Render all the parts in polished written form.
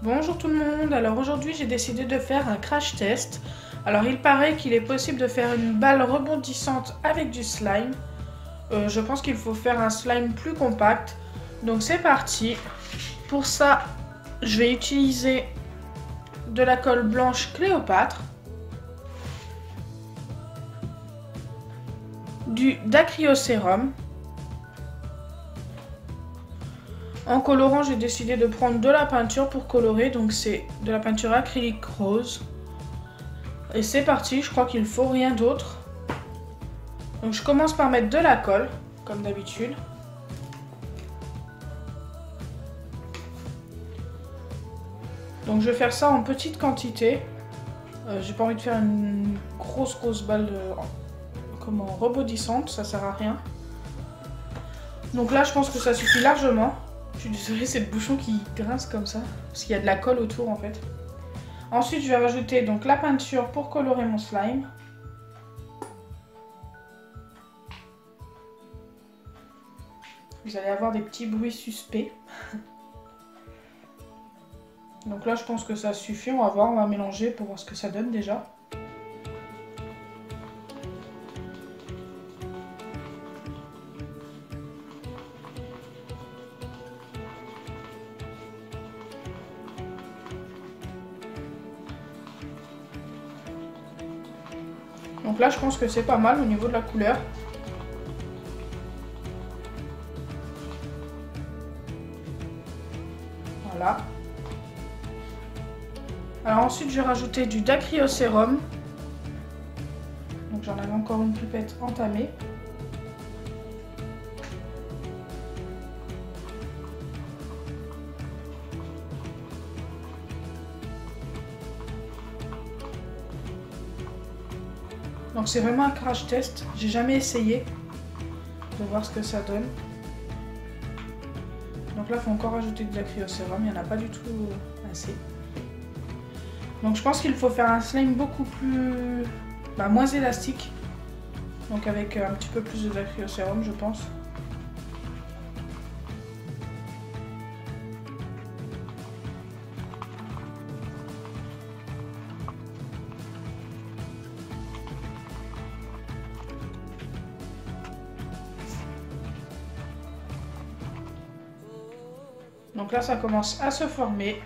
Bonjour tout le monde, alors aujourd'hui j'ai décidé de faire un crash test. Alors il paraît qu'il est possible de faire une balle rebondissante avec du slime. Je pense qu'il faut faire un slime plus compact. Donc c'est parti. Pour ça, je vais utiliser de la colle blanche Cléopâtre, du dacryocérum. En colorant, j'ai décidé de prendre de la peinture pour colorer, donc c'est de la peinture acrylique rose. Et c'est parti, je crois qu'il ne faut rien d'autre. Donc je commence par mettre de la colle, comme d'habitude. Donc je vais faire ça en petite quantité. J'ai pas envie de faire une grosse balle rebondissante, ça sert à rien. Donc là je pense que ça suffit largement. Je suis désolée, c'est le bouchon qui grince comme ça, parce qu'il y a de la colle autour en fait. Ensuite, je vais rajouter donc la peinture pour colorer mon slime. Vous allez avoir des petits bruits suspects. Donc là, je pense que ça suffit. On va voir, on va mélanger pour voir ce que ça donne déjà. Donc là, je pense que c'est pas mal au niveau de la couleur. Voilà. Alors ensuite, je vais rajouter du dacryocérum. Donc j'en avais encore une pipette entamée. Donc c'est vraiment un crash test, j'ai jamais essayé de voir ce que ça donne. Donc là il faut encore rajouter de dacryocérum, il n'y en a pas du tout assez. Donc je pense qu'il faut faire un slime beaucoup plus... moins élastique. Donc avec un petit peu plus de dacryocérum je pense. Donc là, ça commence à se former.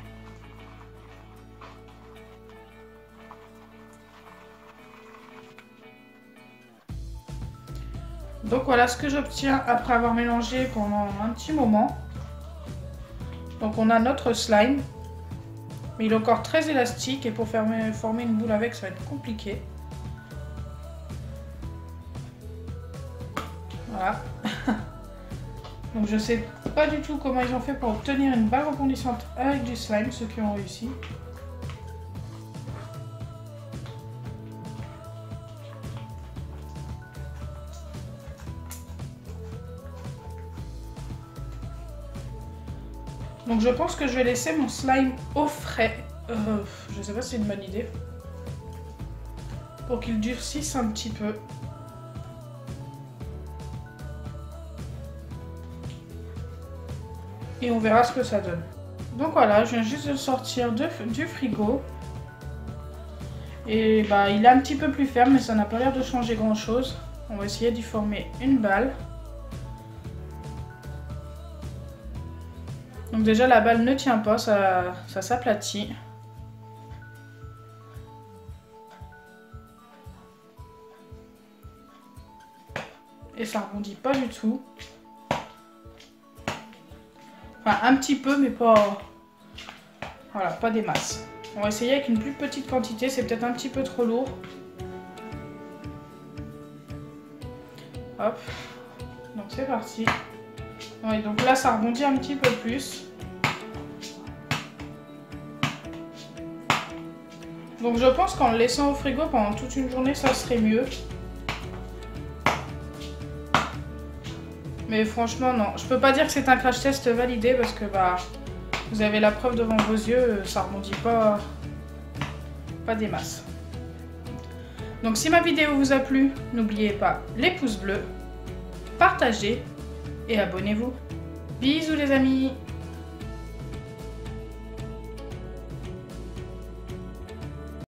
Donc voilà ce que j'obtiens après avoir mélangé pendant un petit moment. Donc on a notre slime. Mais il est encore très élastique et pour former une boule avec, ça va être compliqué. Voilà. Donc je sais pas du tout comment ils ont fait pour obtenir une balle rebondissante avec du slime, ceux qui ont réussi. Donc je pense que je vais laisser mon slime au frais. Je sais pas si c'est une bonne idée. Pour qu'il durcisse un petit peu. Et on verra ce que ça donne. Donc voilà, je viens juste de le sortir du frigo. Et bah il est un petit peu plus ferme, mais ça n'a pas l'air de changer grand chose. On va essayer d'y former une balle. Donc déjà la balle ne tient pas, ça s'aplatit. Et ça rebondit pas du tout. Enfin, un petit peu, mais pas... Voilà, pas des masses. On va essayer avec une plus petite quantité, c'est peut-être un petit peu trop lourd. Hop. Donc c'est parti. Ouais, donc là, ça rebondit un petit peu plus. Donc je pense qu'en le laissant au frigo pendant toute une journée, ça serait mieux. Mais franchement, non. Je peux pas dire que c'est un crash test validé parce que vous avez la preuve devant vos yeux, ça rebondit pas des masses. Donc si ma vidéo vous a plu, n'oubliez pas les pouces bleus, partagez et abonnez-vous. Bisous les amis!